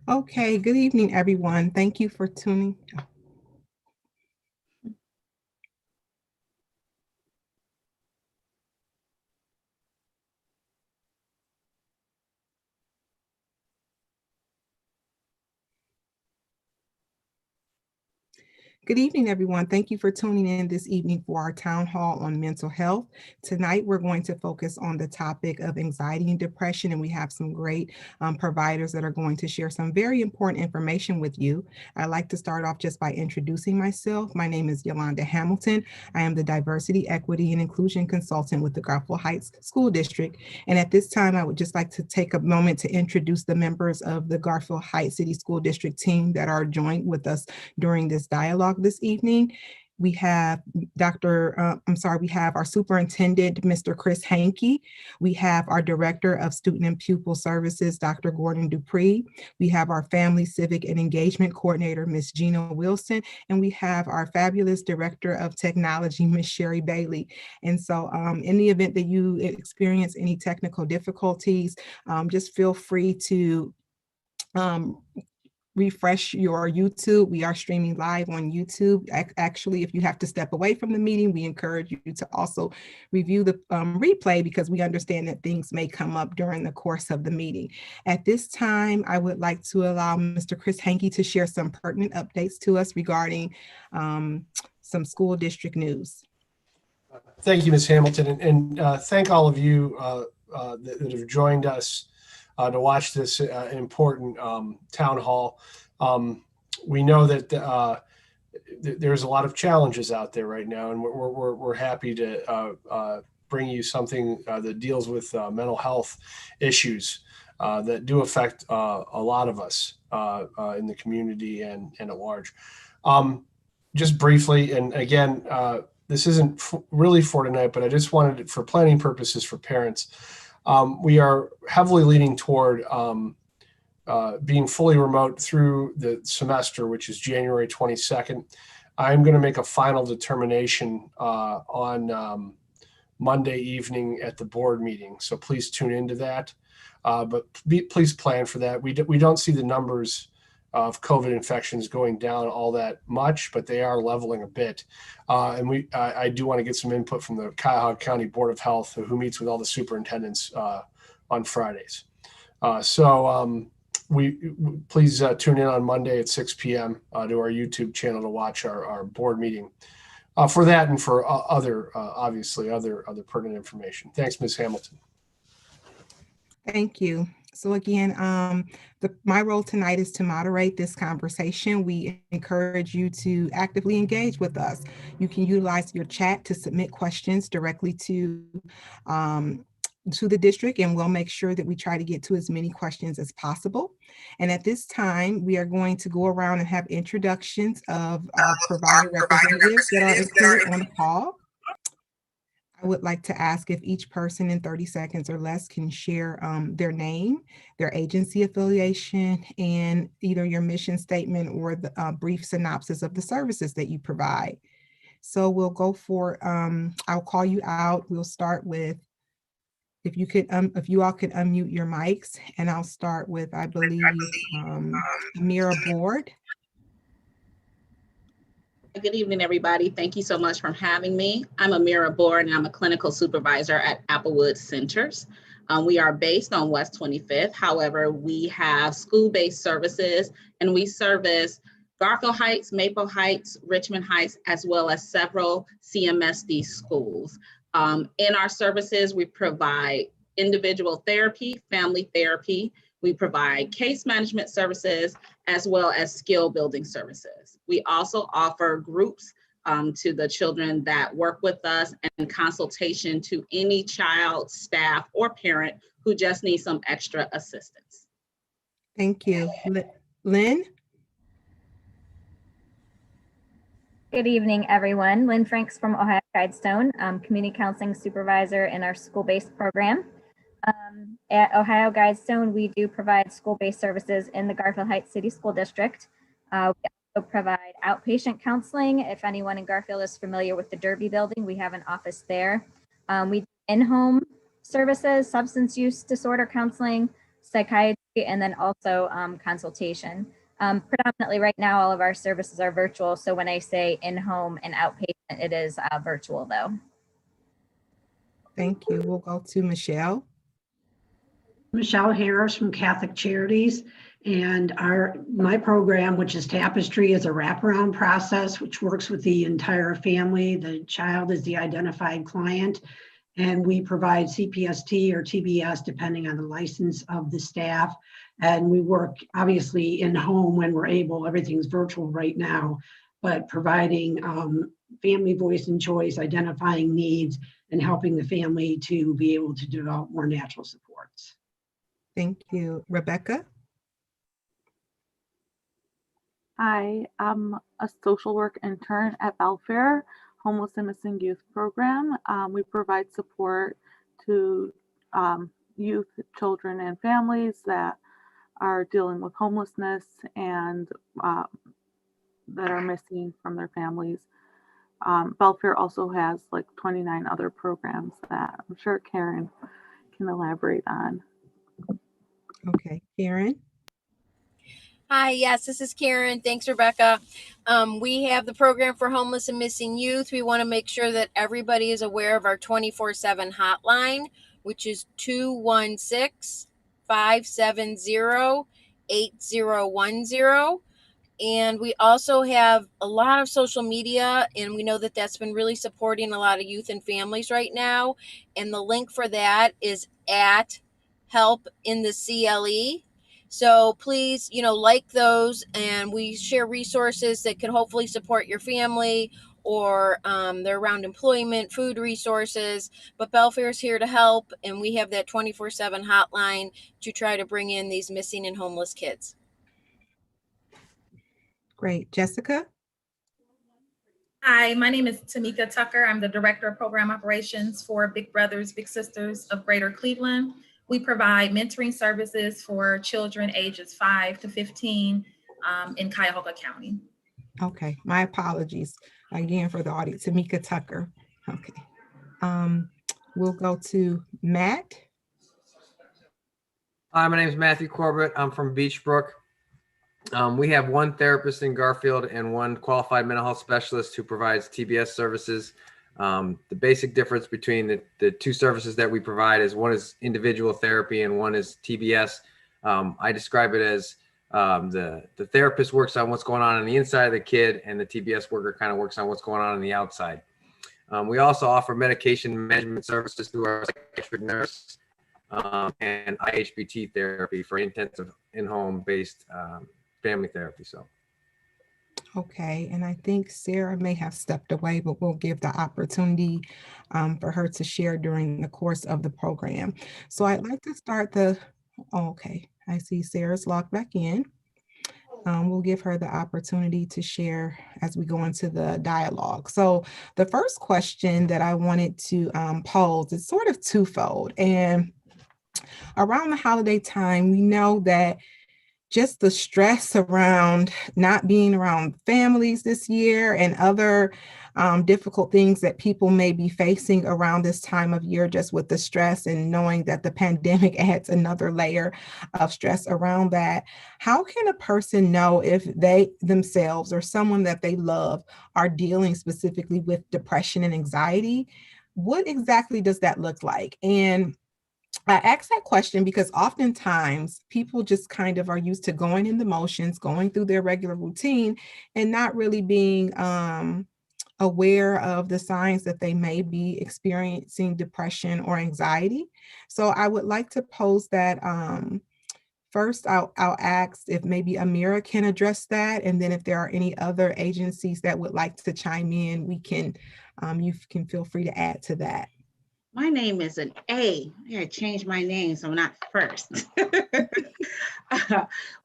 Okay, good evening, everyone. Thank you for tuning. Good evening, everyone. Thank you for tuning in this evening for our town hall on mental health. Tonight, we're going to focus on the topic of anxiety and depression, and we have some great providers that are going to share some very important information with you. I'd like to start off just by introducing myself. My name is Yolanda Hamilton. I am the Diversity, Equity, and Inclusion Consultant with the Garfield Heights School District. And at this time, I would just like to take a moment to introduce the members of the Garfield Heights City School District team that are joined with us during this dialogue this evening. We have we have our superintendent, Mr. Chris Hankey. We have our director of student and pupil services, Dr. Gordon Dupree. We have our family civic and engagement coordinator, Ms. Gina Wilson. And we have our fabulous director of technology, Ms. Sherry Bailey. And so in the event that you experience any technical difficulties, just feel free to um, refresh your YouTube. We are streaming live on YouTube. Actually, if you have to step away from the meeting, we encourage you to also review the replay because we understand that things may come up during the course of the meeting. At this time, I would like to allow Mr. Chris Hankey to share some pertinent updates to us regarding some school district news. Thank you, Ms. Hamilton, and thank all of you that have joined us to watch this important town hall. We know that there's a lot of challenges out there right now, and we're happy to bring you something that deals with mental health issues that do affect a lot of us in the community and at large. Just briefly, and again, this isn't really for tonight, but I just wanted it for planning purposes for parents. We are heavily leaning toward being fully remote through the semester, which is January 22nd. I'm going to make a final determination on Monday evening at the board meeting. So please tune into that. But please plan for that. We don't see the numbers of COVID infections going down all that much, but they are leveling a bit. And I do want to get some input from the Cuyahoga County Board of Health, who meets with all the superintendents on Fridays. Please tune in on Monday at 6 p.m. To our YouTube channel to watch our board meeting for that and for other pertinent information. Thanks, Ms. Hamilton. Thank you. So again, my role tonight is to moderate this conversation. We encourage you to actively engage with us. You can utilize your chat to submit questions directly to the district, and we'll make sure that we try to get to as many questions as possible. And at this time, we are going to go around and have introductions of our provider representatives that are included on the call. I would like to ask if each person in 30 seconds or less can share their name, their agency affiliation, and either your mission statement or the brief synopsis of the services that you provide. So we'll go for, I'll call you out. We'll start with, if you all could unmute your mics, and I'll start with, I believe, Amira Board. Good evening, everybody. Thank you so much for having me. I'm Amira Board, and I'm a clinical supervisor at Applewood Centers. We are based on West 25th. However, we have school-based services, and we service Garfield Heights, Maple Heights, Richmond Heights, as well as several CMSD schools. In our services, we provide individual therapy, family therapy. We provide case management services, as well as skill building services. We also offer groups to the children that work with us, and consultation to any child, staff, or parent who just needs some extra assistance. Thank you. Lynn? Good evening, everyone. Lynn Franks from Ohio Guidestone, community counseling supervisor in our school-based program. At Ohio Guidestone, we do provide school-based services in the Garfield Heights City School District. We also provide outpatient counseling. If anyone in Garfield is familiar with the Derby building, we have an office there. We do in-home services, substance use disorder counseling, psychiatry, and then also consultation. Predominantly right now, all of our services are virtual. So when I say in-home and outpatient, it is virtual though. Thank you. We'll go to Michelle. Michelle Harris from Catholic Charities, and my program, which is Tapestry, is a wraparound process which works with the entire family. The child is the identified client, and we provide CPST or TBS depending on the license of the staff. And we work obviously in home when we're able. Everything's virtual right now, but providing family voice and choice, identifying needs, and helping the family to be able to develop more natural supports. Thank you. Rebecca? Hi, I'm a social work intern at Belfair Homeless and Missing Youth Program. We provide support to youth, children, and families that are dealing with homelessness and that are missing from their families. Belfair also has like 29 other programs that I'm sure Karen can elaborate on. Okay, Karen? Hi, yes, this is Karen. Thanks, Rebecca. We have the program for homeless and missing youth. We want to make sure that everybody is aware of our 24/7 hotline, which is 216-570-8010. And we also have a lot of social media, and we know that that's been really supporting a lot of youth and families right now. And the link for that is at Help in the CLE. So please, like those, and we share resources that could hopefully support your family, or they're around employment, food resources. But Belfair is here to help, and we have that 24/7 hotline to try to bring in these missing and homeless kids. Great. Jessica? Hi, my name is Tamika Tucker. I'm the Director of Program Operations for Big Brothers Big Sisters of Greater Cleveland. We provide mentoring services for children ages 5 to 15 in Cuyahoga County. Okay, my apologies again for the audience. Tamika Tucker. Okay. We'll go to Matt. Hi, my name is Matthew Corbett. I'm from Beachbrook. We have one therapist in Garfield and one qualified mental health specialist who provides TBS services. The basic difference between the two services that we provide is one is individual therapy and one is TBS. I describe it as the therapist works on what's going on the inside of the kid, and the TBS worker kind of works on what's going on the outside. We also offer medication management services through our psychiatric nurse and IHBT therapy for intensive in-home based family therapy. So. Okay, and I think Sarah may have stepped away, but we'll give the opportunity for her to share during the course of the program. So I'd like to start okay, I see Sarah's logged back in. We'll give her the opportunity to share as we go into the dialogue. So the first question that I wanted to pose is sort of twofold. And around the holiday time, we know that just the stress around not being around families this year and other difficult things that people may be facing around this time of year, just with the stress and knowing that the pandemic adds another layer of stress around that. How can a person know if they themselves or someone that they love are dealing specifically with depression and anxiety? What exactly does that look like? And I ask that question because oftentimes people just kind of are used to going in the motions, going through their regular routine and not really being aware of the signs that they may be experiencing depression or anxiety. So I would like to pose that. First, I'll ask if maybe Amira can address that. And then if there are any other agencies that would like to chime in, you can feel free to add to that. My name is an A. I gotta change my name so I'm not first.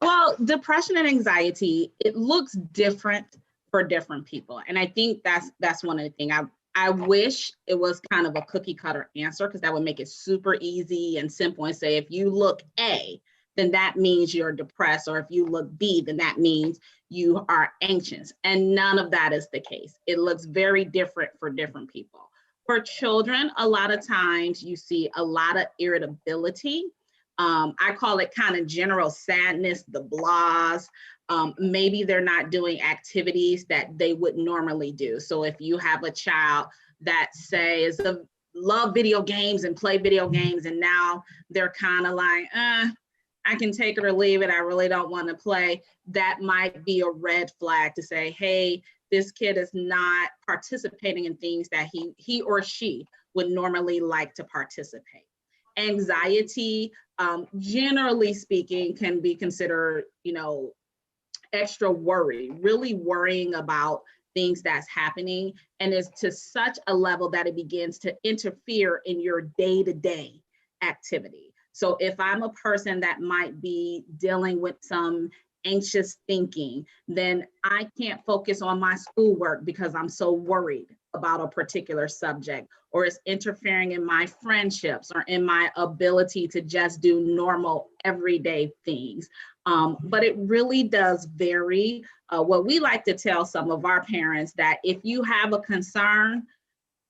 Well, depression and anxiety, it looks different for different people. And I think that's one of the things. I wish it was kind of a cookie cutter answer, because that would make it super easy and simple and say, if you look A, then that means you're depressed. Or if you look B, then that means you are anxious. And none of that is the case. It looks very different for different people. For children, a lot of times you see a lot of irritability. I call it kind of general sadness, the blahs. Maybe they're not doing activities that they would normally do. So if you have a child that says love video games and play video games, and now they're kind of like, I can take it or leave it, I really don't want to play, that might be a red flag to say, hey, this kid is not participating in things that he or she would normally like to participate. Anxiety, generally speaking, can be considered, extra worry, really worrying about things that's happening, and is to such a level that it begins to interfere in your day-to-day activity. So if I'm a person that might be dealing with some anxious thinking, then I can't focus on my schoolwork because I'm so worried about a particular subject, or it's interfering in my friendships or in my ability to just do normal everyday things. But it really does vary. What we like to tell some of our parents, that if you have a concern,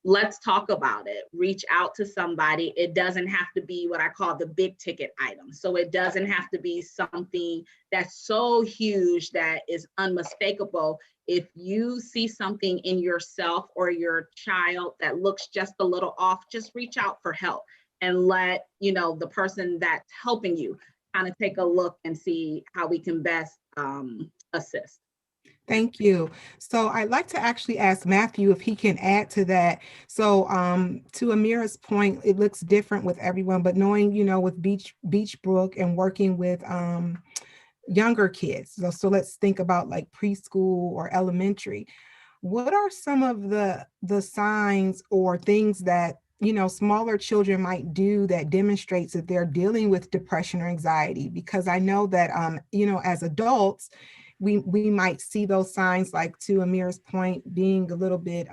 let's talk about it. Reach out to somebody. It doesn't have to be what I call the big ticket item. So it doesn't have to be something that's so huge that is unmistakable. If you see something in yourself or your child that looks just a little off, just reach out for help and let the person that's helping you kind of take a look and see how we can best assist. Thank you. So I'd like to actually ask Matthew if he can add to that. So to Amira's point, it looks different with everyone, but knowing, with Beachbrook and working with younger kids. So let's think about like preschool or elementary. What are some of the signs or things that smaller children might do that demonstrates that they're dealing with depression or anxiety? Because I know that as adults, we might see those signs, like to Amira's point, being a little bit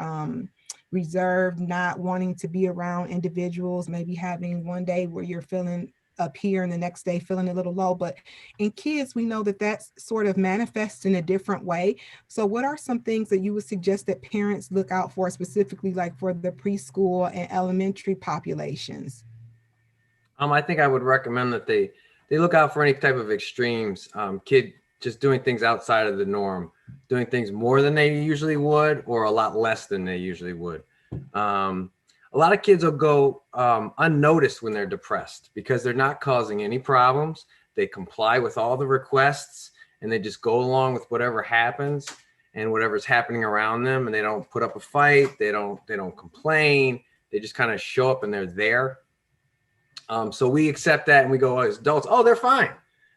reserved, not wanting to be around individuals, maybe having one day where you're feeling up here and the next day feeling a little low. But in kids, we know that that's sort of manifests in a different way. So what are some things that you would suggest that parents look out for, specifically like for the preschool and elementary populations? I think I would recommend that they look out for any type of extremes. Kid just doing things outside of the norm, doing things more than they usually would, or a lot less than they usually would. A lot of kids will go unnoticed when they're depressed because they're not causing any problems. They comply with all the requests and they just go along with whatever happens and whatever's happening around them, and they don't put up a fight. They don't complain. They just kind of show up and they're there. So we accept that and we go, as adults, oh, they're fine.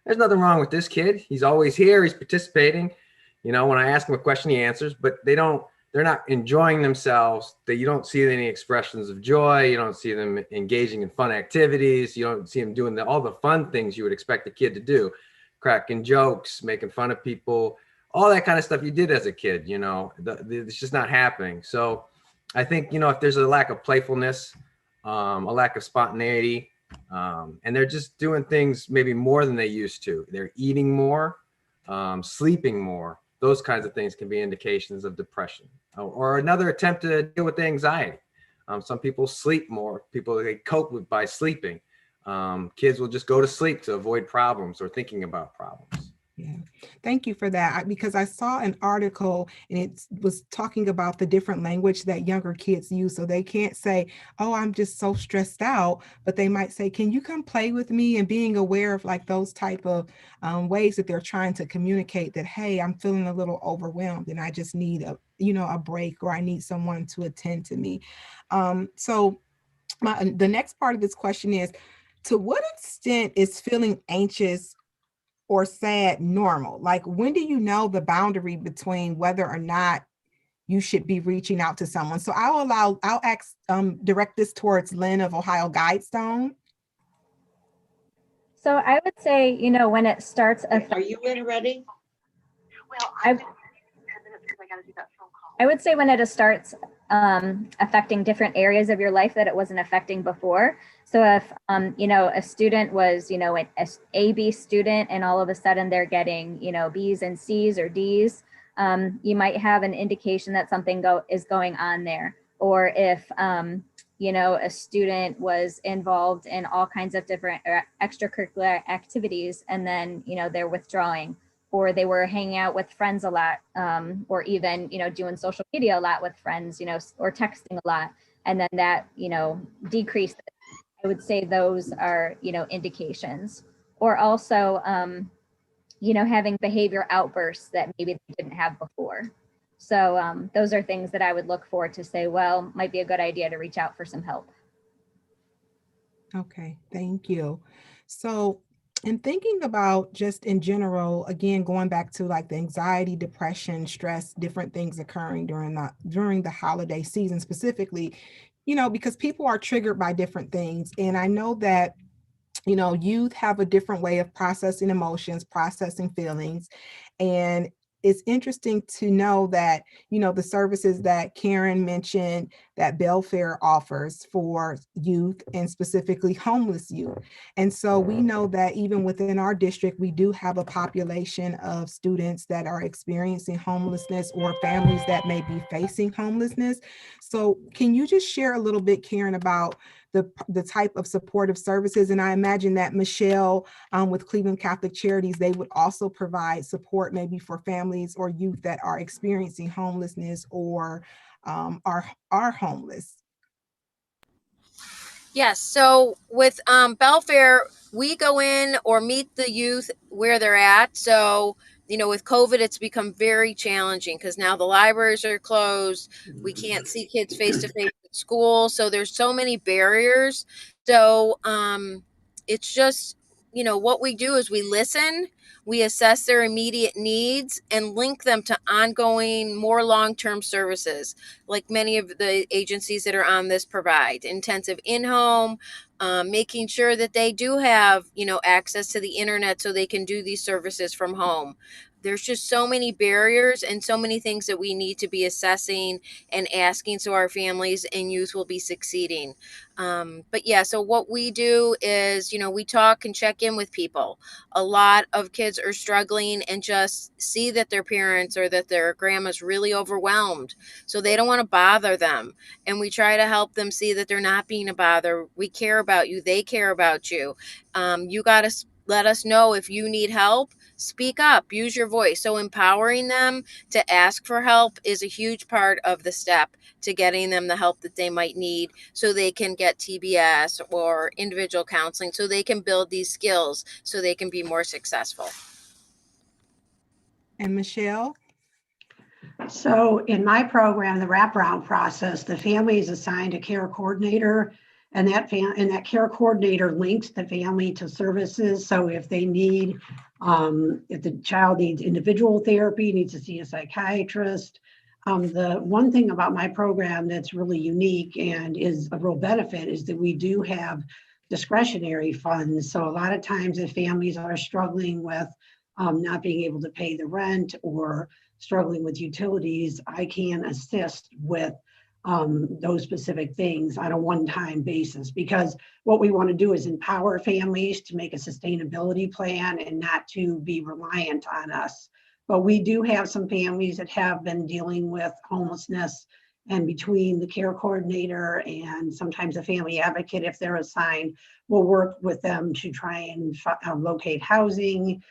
There's nothing wrong with this kid. He's always here. He's participating. When I ask him a question, he answers, but they're not enjoying themselves. You don't see any expressions of joy. You don't see them engaging in fun activities. You don't see them doing all the fun things you would expect a kid to do, cracking jokes, making fun of people, all that kind of stuff you did as a kid. It's just not happening. So I think, if there's a lack of playfulness, a lack of spontaneity, and they're just doing things maybe more than they used to. They're eating more, sleeping more. Those kinds of things can be indications of depression, or another attempt to deal with the anxiety. Some people sleep more. They cope with by sleeping. Kids will just go to sleep to avoid problems or thinking about problems. Yeah, thank you for that. Because I saw an article and it was talking about the different language that younger kids use. So they can't say, oh, I'm just so stressed out, but they might say, can you come play with me? And being aware of like those type of ways that they're trying to communicate that, hey, I'm feeling a little overwhelmed and I just need a break, or I need someone to attend to me. So the next part of this question is, to what extent is feeling anxious or sad normal? Like, when do you know the boundary between whether or not you should be reaching out to someone? So I'll direct this towards Lynn of Ohio Guidestone. So I would say, when it starts. Are you in already? Well, I have 10 minutes because I got to do that phone call. I would say when it starts affecting different areas of your life that it wasn't affecting before. So if, a student was, an AB student and all of a sudden they're getting, B's and C's or D's, you might have an indication that something is going on there. Or if, you know, a student was involved in all kinds of different extracurricular activities, and then, you know, they're withdrawing, or they were hanging out with friends a lot, or even, you know, doing social media a lot with friends, you know, or texting a lot, and then that, you know, decreased. I would say those are, you know, indications. Or also, you know, having behavior outbursts that maybe they didn't have before. So those are things that I would look for to say, well, might be a good idea to reach out for some help. Okay, thank you. So in thinking about just in general, again, going back to like the anxiety, depression, stress, different things occurring during the holiday season specifically, you know, because people are triggered by different things. And I know that, you know, youth have a different way of processing emotions, processing feelings. And it's interesting to know that, you know, the services that Karen mentioned that Belfair offers for youth and specifically homeless youth. And so we know that even within our district, we do have a population of students that are experiencing homelessness or families that may be facing homelessness. So can you just share a little bit, Karen, about the type of supportive services? And I imagine that Michelle with Cleveland Catholic Charities, they would also provide support maybe for families or youth that are experiencing homelessness or are homeless. Yes. So with Belfair, we go in or meet the youth where they're at. So, you know, with COVID, it's become very challenging because now the libraries are closed. We can't see kids face to face at school. So there's so many barriers. So it's just, you know, what we do is we listen, we assess their immediate needs and link them to ongoing, more long-term services like many of the agencies that are on this provide. Intensive in-home, making sure that they do have, you know, access to the internet so they can do these services from home. There's just so many barriers and so many things that we need to be assessing and asking so our families and youth will be succeeding. But yeah, so what we do is, you know, we talk and check in with people. A lot of kids are struggling and just see that their parents or that their grandma's really overwhelmed. So they don't want to bother them. And we try to help them see that they're not being a bother. We care about you. They care about you. You got to let us know if you need help. Speak up, use your voice. So empowering them to ask for help is a huge part of the step to getting them the help that they might need so they can get TBS or individual counseling so they can build these skills so they can be more successful. And Michelle? So in my program, the wraparound process, the family is assigned a care coordinator, and that care coordinator links the family to services. So if they need, if the child needs individual therapy, needs to see a psychiatrist. The one thing about my program that's really unique and is a real benefit is that we do have discretionary funds. So a lot of times if families are struggling with not being able to pay the rent or struggling with utilities, I can assist with those specific things on a one-time basis, because what we want to do is empower families to make a sustainability plan and not to be reliant on us. But we do have some families that have been dealing with homelessness, and between the care coordinator and sometimes a family advocate, if they're assigned, we'll work with them to try and locate housing,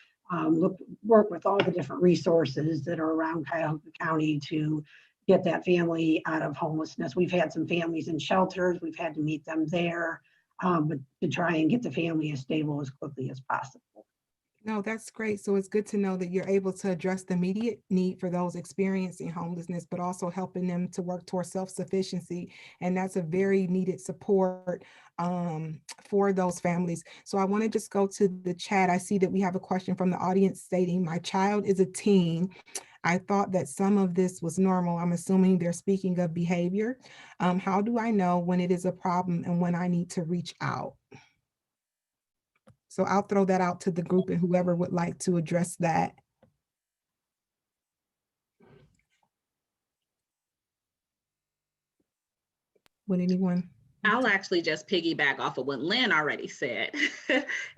work with all the different resources that are around Cuyahoga County to get that family out of homelessness. We've had some families in shelters. We've had to meet them there, but to try and get the family as stable as quickly as possible. No, that's great. So it's good to know that you're able to address the immediate need for those experiencing homelessness, but also helping them to work towards self-sufficiency. And that's a very needed support for those families. So I want to just go to the chat. I see that we have a question from the audience stating, my child is a teen. I thought that some of this was normal. I'm assuming they're speaking of behavior. How do I know when it is a problem and when I need to reach out? So I'll throw that out to the group and whoever would like to address that. Would anyone? I'll actually just piggyback off of what Lynn already said,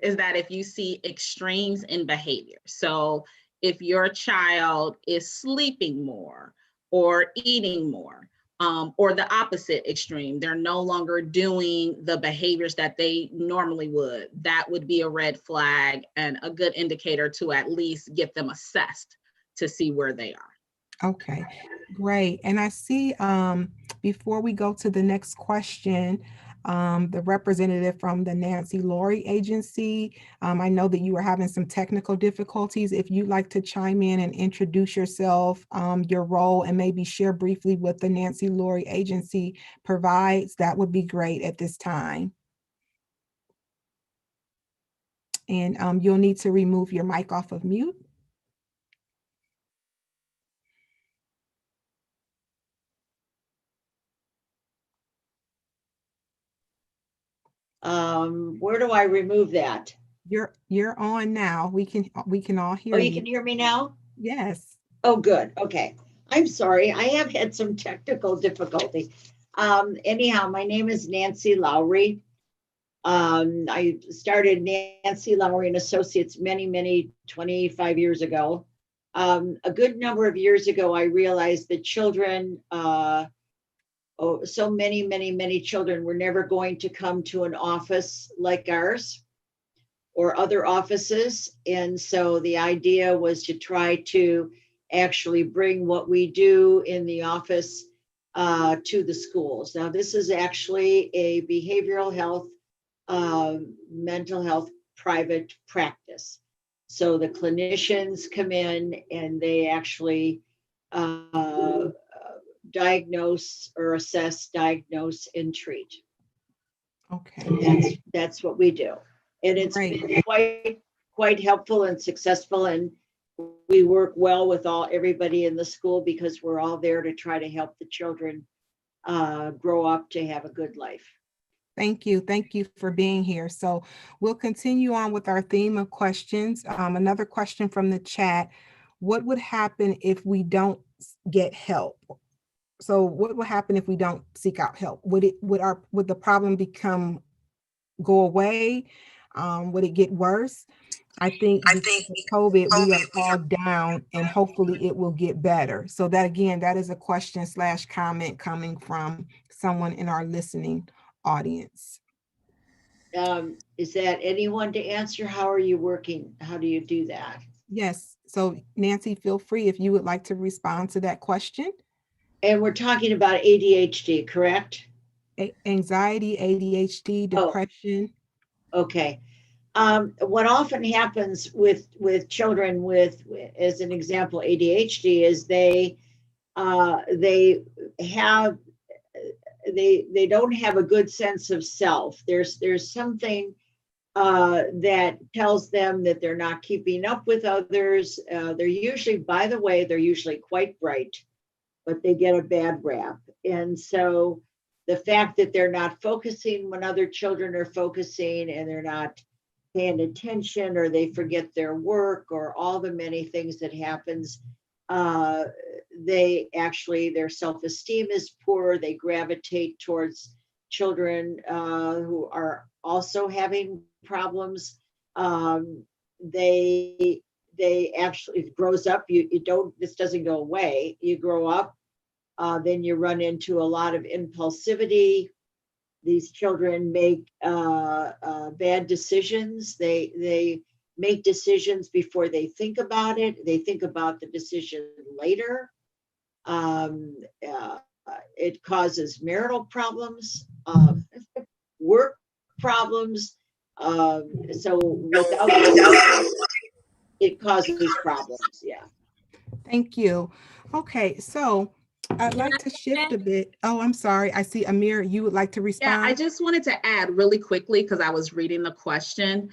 is that if you see extremes in behavior, so if your child is sleeping more or eating more, or the opposite extreme. They're no longer doing the behaviors that they normally would. That would be a red flag and a good indicator to at least get them assessed to see where they are. Okay, great. And I see, before we go to the next question, the representative from the Nancy Laurie Agency, I know that you are having some technical difficulties. If you'd like to chime in and introduce yourself, your role, and maybe share briefly what the Nancy Laurie Agency provides, that would be great at this time. And you'll need to remove your mic off of mute. Where do I remove that? You're on now. We can all hear Oh, you. you can hear me now? Yes. Oh, good. Okay. I'm sorry. I have had some technical difficulty. Anyhow, my name is Nancy Lowry. I started Nancy Lowry and Associates many, 25 years ago. A good number of years ago, I realized that children, so many children were never going to come to an office like ours or other offices. And so the idea was to try to actually bring what we do in the office to the schools. Now, this is actually a behavioral health, mental health private practice. So the clinicians come in and they actually diagnose or assess, diagnose, and treat. Okay. And that's what we do. And it's Great. been quite helpful and successful. And we work well with everybody in the school because we're all there to try to help the children grow up to have a good life. Thank you. Thank you for being here. So we'll continue on with our theme of questions. Another question from the chat. What would happen if we don't get help? So what would happen if we don't seek out help? Would the problem go away? Would it get worse? I think because of COVID, we are all down, and hopefully it will get better. So that, again, that is a question / comment coming from someone in our listening audience. Is that anyone to answer? How are you working? How do you do that? Yes. So Nancy, feel free if you would like to respond to that question. And we're talking about ADHD, correct? Anxiety, ADHD, depression. Okay. What often happens with children with, as an example, ADHD is they don't have a good sense of self. There's something that tells them that they're not keeping up with others. They're usually quite bright, but they get a bad rap. And so the fact that they're not focusing when other children are focusing, and they're not paying attention, or they forget their work, or all the many things that happens, their self-esteem is poor. They gravitate towards children who are also having problems. They actually, it grows up, this doesn't go away. You grow up, then you run into a lot of impulsivity. These children make bad decisions. They make decisions before they think about it. They think about the decision later. It causes marital problems, work problems. So without it causes problems. Yeah. Thank you. Okay, so I'd like to shift a bit. Oh, I'm sorry. I see Amir, you would like to respond? Yeah, I just wanted to add really quickly, because I was reading the question.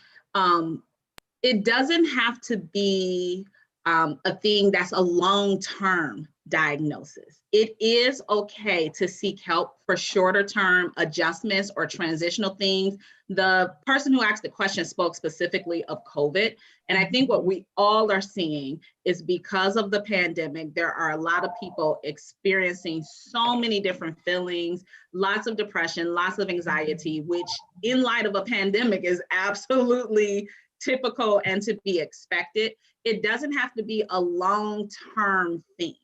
It doesn't have to be a thing that's a long-term diagnosis. It is okay to seek help for shorter term adjustments or transitional things. The person who asked the question spoke specifically of COVID. And I think what we all are seeing is, because of the pandemic, there are a lot of people experiencing so many different feelings, lots of depression, lots of anxiety, which in light of a pandemic is absolutely typical and to be expected. It doesn't have to be a long-term thing.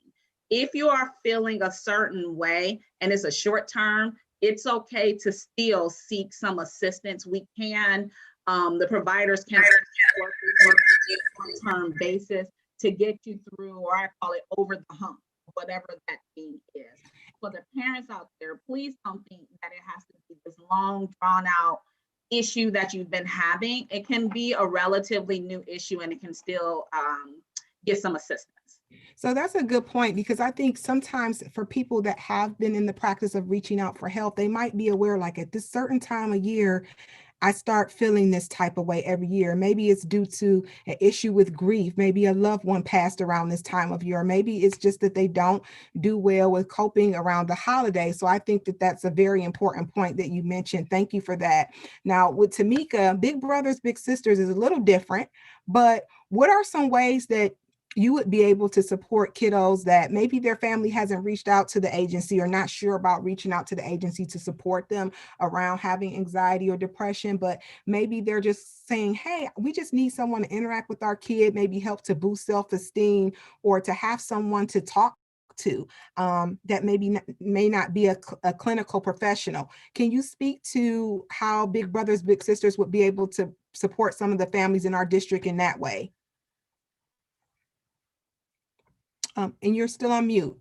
If you are feeling a certain way and it's a short term, it's okay to still seek some assistance. We can, the providers can work with you on a long-term basis to get you through, or I call it over the hump, whatever that thing is. For the parents out there, please don't think that it has to be this long, drawn out issue that you've been having. It can be a relatively new issue and it can still get some assistance. So that's a good point, because I think sometimes for people that have been in the practice of reaching out for help, they might be aware, like at this certain time of year, I start feeling this type of way every year. Maybe it's due to an issue with grief. Maybe a loved one passed around this time of year. Maybe it's just that they don't do well with coping around the holidays. So I think that that's a very important point that you mentioned. Thank you for that. Now with Tamika, Big Brothers Big Sisters is a little different, but what are some ways that you would be able to support kiddos that maybe their family hasn't reached out to the agency or not sure about reaching out to the agency to support them around having anxiety or depression, but maybe they're just saying, hey, we just need someone to interact with our kid, maybe help to boost self-esteem or to have someone to talk to that maybe may not be a clinical professional. Can you speak to how Big Brothers Big Sisters would be able to support some of the families in our district in that way? And you're still on mute.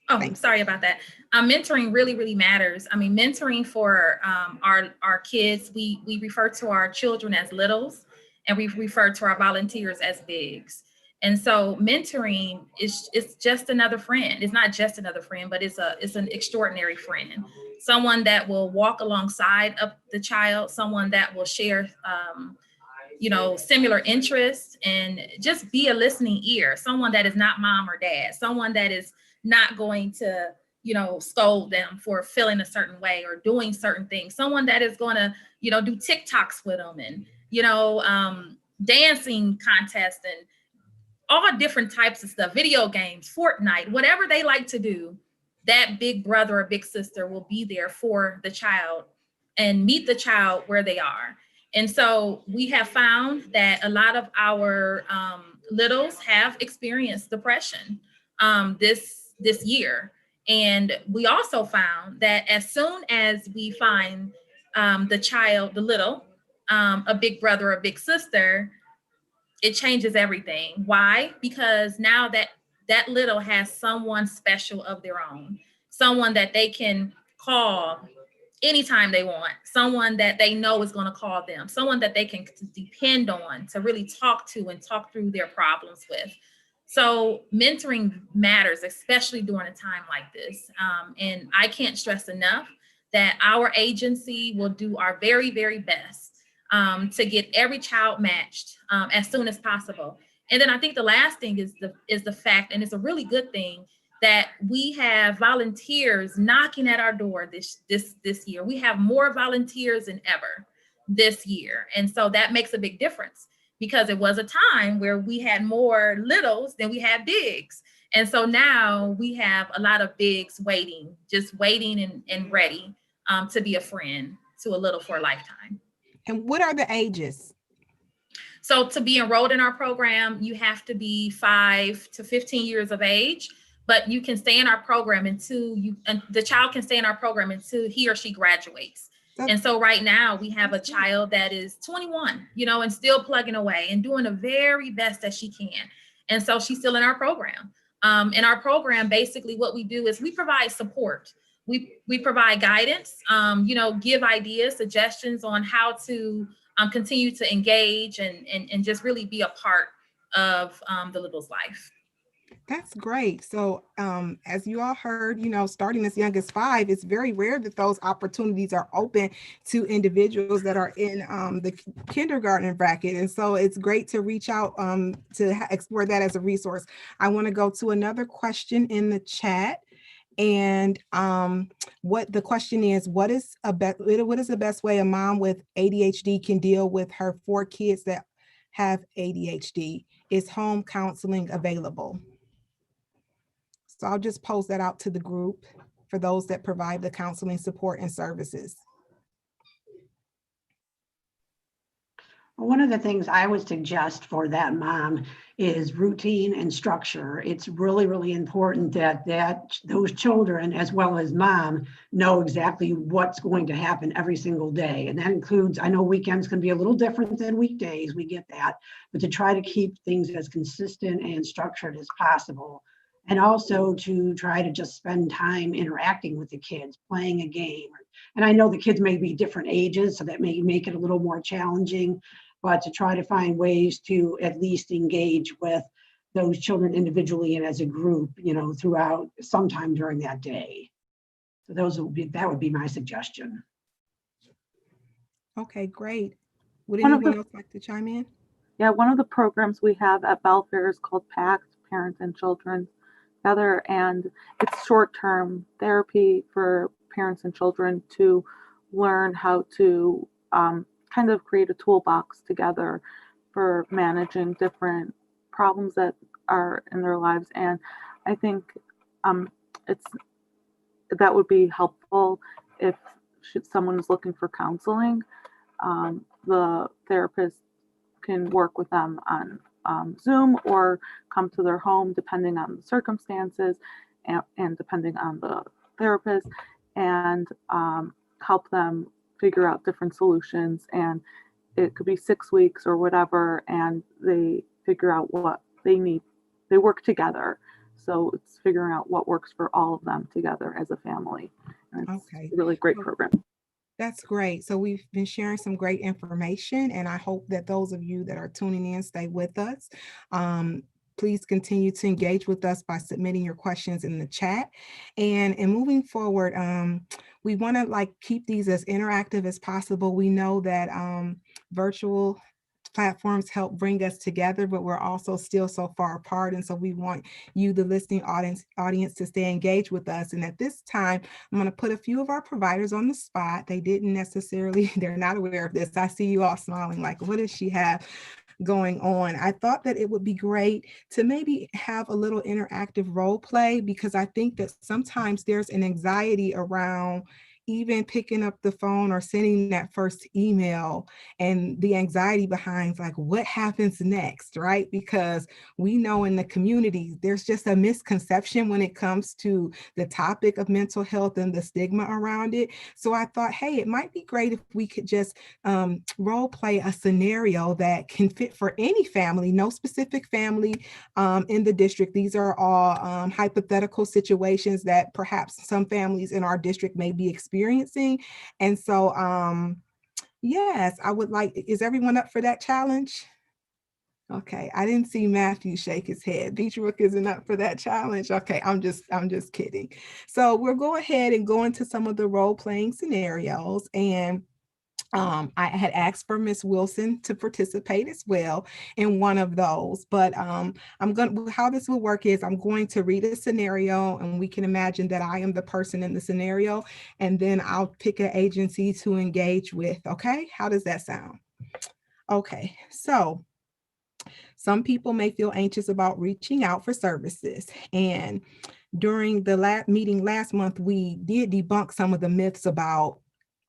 Oh, Thanks. sorry about that. Mentoring really, really matters. I mean, mentoring for our kids, we refer to our children as littles, and we refer to our volunteers as bigs. And so mentoring is just another friend. It's not just another friend, but it's an extraordinary friend. Someone that will walk alongside of the child, someone that will share similar interests and just be a listening ear, someone that is not mom or dad, someone that is not going to, scold them for feeling a certain way or doing certain things, someone that is going to, do TikToks with them and, dancing contests and all different types of stuff, video games, Fortnite, whatever they like to do, that big brother or big sister will be there for the child and meet the child where they are. And so we have found that a lot of our littles have experienced depression this year. And we also found that as soon as we find the child, the little, a big brother or big sister, it changes everything. Why? Because now that little has someone special of their own, someone that they can call anytime they want, someone that they know is going to call them, someone that they can depend on to really talk to and talk through their problems with. So mentoring matters, especially during a time like this. And I can't stress enough that our agency will do our very, very best to get every child matched as soon as possible. And then I think the last thing is the fact, and it's a really good thing, that we have volunteers knocking at our door this year. We have more volunteers than ever this year. And so that makes a big difference, because it was a time where we had more littles than we had bigs. And so now we have a lot of bigs waiting and ready to be a friend to a little for a lifetime. And what are the ages? So to be enrolled in our program, you have to be 5 to 15 years of age, but you can stay in our program until the child can stay in our program until he or she graduates. And so right now we have a child that is 21, and still plugging away and doing the very best that she can. And so she's still in our program. In our program, basically what we do is we provide support. We provide guidance, give ideas, suggestions on how to continue to engage and just really be a part of the little's life. That's great. So as you all heard, starting as young as 5, it's very rare that those opportunities are open to individuals that are in the kindergarten bracket. And so it's great to reach out to explore that as a resource. I want to go to another question in the chat. And what the question is, what is the best way a mom with ADHD can deal with her 4 kids that have ADHD? Is home counseling available? So I'll just post that out to the group for those that provide the counseling support and services. One of the things I would suggest for that mom is routine and structure. It's really, really important that those children, as well as mom, know exactly what's going to happen every single day. And that includes, I know weekends can be a little different than weekdays, we get that, but to try to keep things as consistent and structured as possible. And also to try to just spend time interacting with the kids, playing a game. And I know the kids may be different ages, so that may make it a little more challenging, but to try to find ways to at least engage with those children individually and as a group, throughout sometime during that day. So that would be my suggestion. Okay, great. Would One of anyone the- else like to chime in? Yeah, one of the programs we have at Belfair is called PACT, Parents and Children Together, and it's short-term therapy for parents and children to learn how to kind of create a toolbox together for managing different problems that are in their lives. And I think that would be helpful if someone is looking for counseling. The therapist can work with them on Zoom or come to their home, depending on the circumstances and depending on the therapist, and help them figure out different solutions. And it could be 6 weeks or whatever, and they figure out what they need. They work together. So it's figuring out what works for all of them together as a family. And it's Okay. a really great program. That's great. So we've been sharing some great information, and I hope that those of you that are tuning in stay with us. Please continue to engage with us by submitting your questions in the chat. And moving forward, we want to keep these as interactive as possible. We know that virtual platforms help bring us together, but we're also still so far apart. And so we want you, the listening audience, to stay engaged with us. And at this time, I'm going to put a few of our providers on the spot. They didn't necessarily, they're not aware of this. I see you all smiling like, what does she have going on? I thought that it would be great to maybe have a little interactive role play, because I think that sometimes there's an anxiety around even picking up the phone or sending that first email, and the anxiety behind what happens next, right? Because we know in the community, there's just a misconception when it comes to the topic of mental health and the stigma around it. So I thought, hey, it might be great if we could just role play a scenario that can fit for any family, no specific family in the district. These are all hypothetical situations that perhaps some families in our district may be experiencing. And so, yes, I would is everyone up for that challenge? Okay, I didn't see Matthew shake his head. Beachbrook isn't up for that challenge. Okay, I'm just kidding. So we'll go ahead and go into some of the role-playing scenarios. And I had asked for Ms. Wilson to participate as well in one of those, but how this will work is I'm going to read a scenario, and we can imagine that I am the person in the scenario, and then I'll pick an agency to engage with. Okay, how does that sound? Okay, so some people may feel anxious about reaching out for services, and during the meeting last month, we did debunk some of the myths about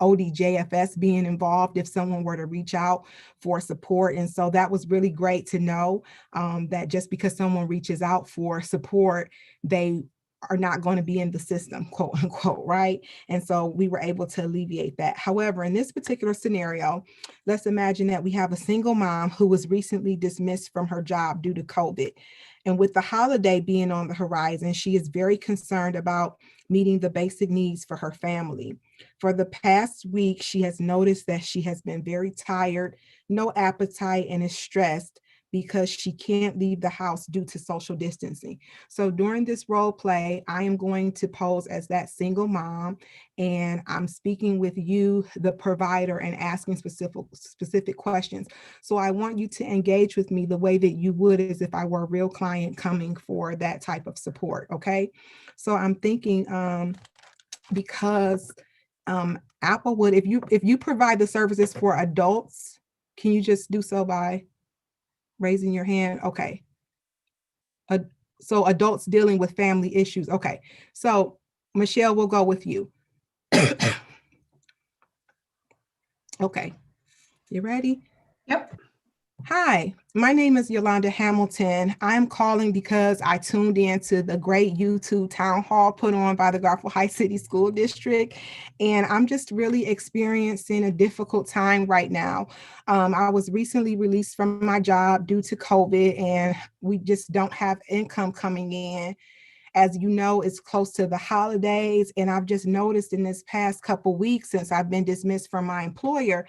ODJFS being involved if someone were to reach out for support. And so that was really great to know that just because someone reaches out for support, they are not going to be in the system, quote unquote, right? And so we were able to alleviate that. However, in this particular scenario, let's imagine that we have a single mom who was recently dismissed from her job due to COVID. And with the holiday being on the horizon, she is very concerned about meeting the basic needs for her family. For the past week, she has noticed that she has been very tired, no appetite, and is stressed because she can't leave the house due to social distancing. So during this role play, I am going to pose as that single mom, and I'm speaking with you, the provider, and asking specific questions. So I want you to engage with me the way that you would as if I were a real client coming for that type of support, okay? So I'm thinking because Applewood, if you provide the services for adults, can you just do so by raising your hand? Okay. So adults dealing with family issues. Okay. So Michelle, we'll go with you. Okay. You ready? Yep. Hi, my name is Yolanda Hamilton. I'm calling because I tuned into the great YouTube town hall put on by the Garfield Heights City School District, and I'm just really experiencing a difficult time right now. I was recently released from my job due to COVID, and we just don't have income coming in. As you know, it's close to the holidays, and I've just noticed in this past couple weeks since I've been dismissed from my employer,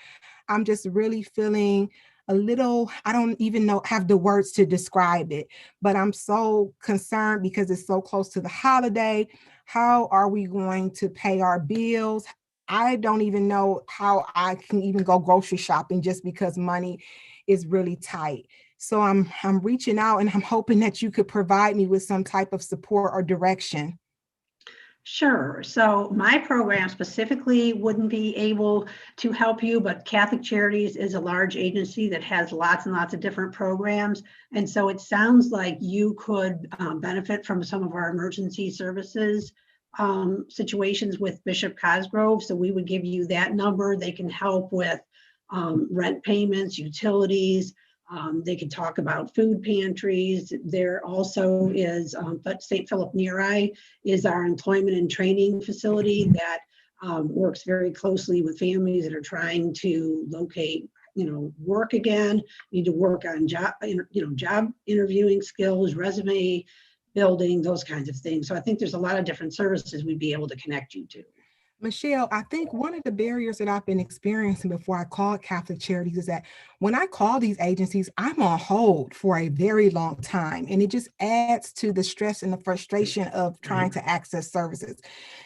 I'm just really feeling a little, I don't even know, have the words to describe it, but I'm so concerned because it's so close to the holiday. How are we going to pay our bills? I don't even know how I can even go grocery shopping just because money is really tight. So I'm reaching out and I'm hoping that you could provide me with some type of support or direction. Sure. So my program specifically wouldn't be able to help you, but Catholic Charities is a large agency that has lots and lots of different programs. And so it sounds like you could benefit from some of our emergency services situations with Bishop Cosgrove. So we would give you that number. They can help with rent payments, utilities. They could talk about food pantries. There also is, but St. Philip Neri is our employment and training facility that works very closely with families that are trying to locate, work again, need to work on job interviewing skills, resume building, those kinds of things. So I think there's a lot of different services we'd be able to connect you to. Michelle, I think one of the barriers that I've been experiencing before I called Catholic Charities is that when I call these agencies, I'm on hold for a very long time. And it just adds to the stress and the frustration of trying to access services.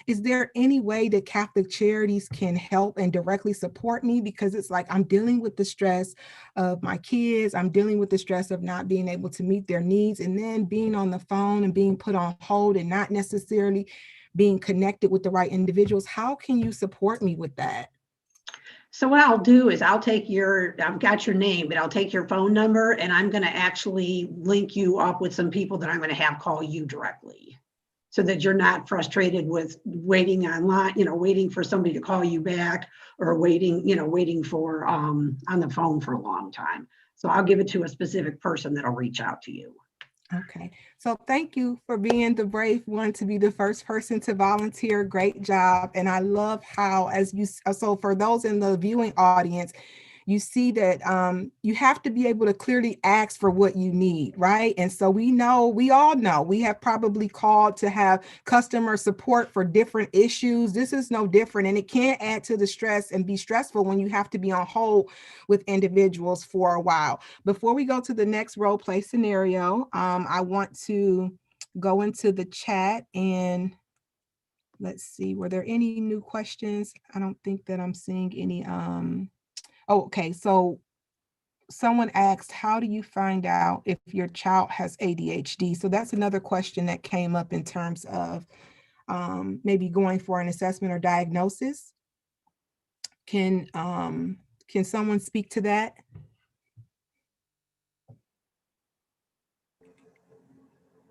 Is there any way that Catholic Charities can help and directly support me? Because it's like I'm dealing with the stress of my kids, I'm dealing with the stress of not being able to meet their needs, and then being on the phone and being put on hold and not necessarily being connected with the right individuals. How can you support me with that? So what I'll do is I've got your name, but I'll take your phone number and I'm going to actually link you up with some people that I'm going to have call you directly so that you're not frustrated with waiting online, waiting for somebody to call you back or waiting for on the phone for a long time. So I'll give it to a specific person that'll reach out to you. Okay, so thank you for being the brave one to be the first person to volunteer. Great job. And I love how, so for those in the viewing audience, you see that you have to be able to clearly ask for what you need, right? And so we all know, we have probably called to have customer support for different issues. This is no different, and it can add to the stress and be stressful when you have to be on hold with individuals for a while. Before we go to the next role play scenario, I want to go into the chat and let's see, were there any new questions? I don't think that I'm seeing any. Oh, okay, so someone asked, how do you find out if your child has ADHD? So that's another question that came up in terms of maybe going for an assessment or diagnosis. Can someone speak to that?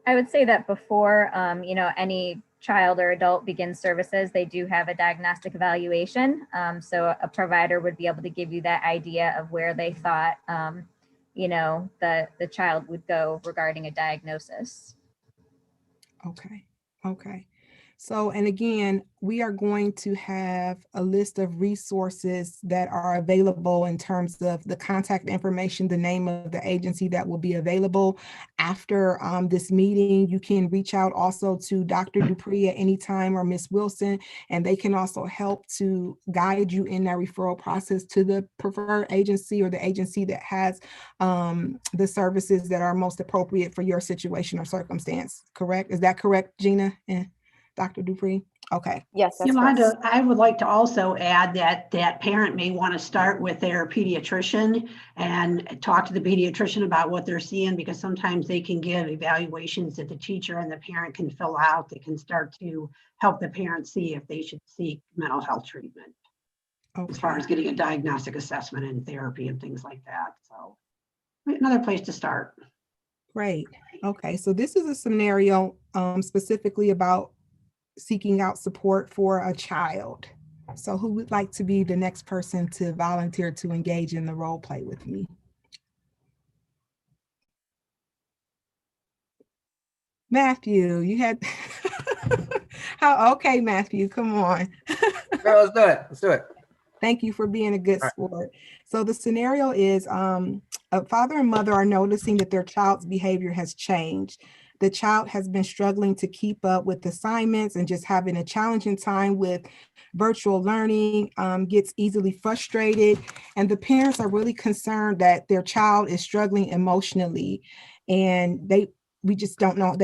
I would say that before, any child or adult begins services, they do have a diagnostic evaluation. So a provider would be able to give you that idea of where they thought, the child would go regarding a diagnosis. Okay. So, and again, we are going to have a list of resources that are available in terms of the contact information, the name of the agency that will be available after this meeting. You can reach out also to Dr. Dupree at any time or Ms. Wilson, and they can also help to guide you in that referral process to the preferred agency or the agency that has the services that are most appropriate for your situation or circumstance. Correct? Is that correct, Gina and Dr. Dupree? Okay. Yes, that's Yolanda, I would like to also add that that parent may want to start with their pediatrician and talk to the pediatrician about what they're seeing, because sometimes they can give evaluations that the teacher and the parent can fill out that can start to help the parent see if they should seek mental health treatment. Okay. As far as getting a diagnostic assessment and therapy and things like that. So another place to start. Great. Okay, so this is a scenario specifically about seeking out support for a child. So who would like to be the next person to volunteer to engage in the role play with me? Matthew, you had, how, okay, Matthew, come on. Girl, let's do it. Let's do it. Thank you for being a good All right. sport. So the scenario is a father and mother are noticing that their child's behavior has changed. The child has been struggling to keep up with assignments and just having a challenging time with virtual learning, gets easily frustrated, and the parents are really concerned that their child is struggling emotionally, and they just don't know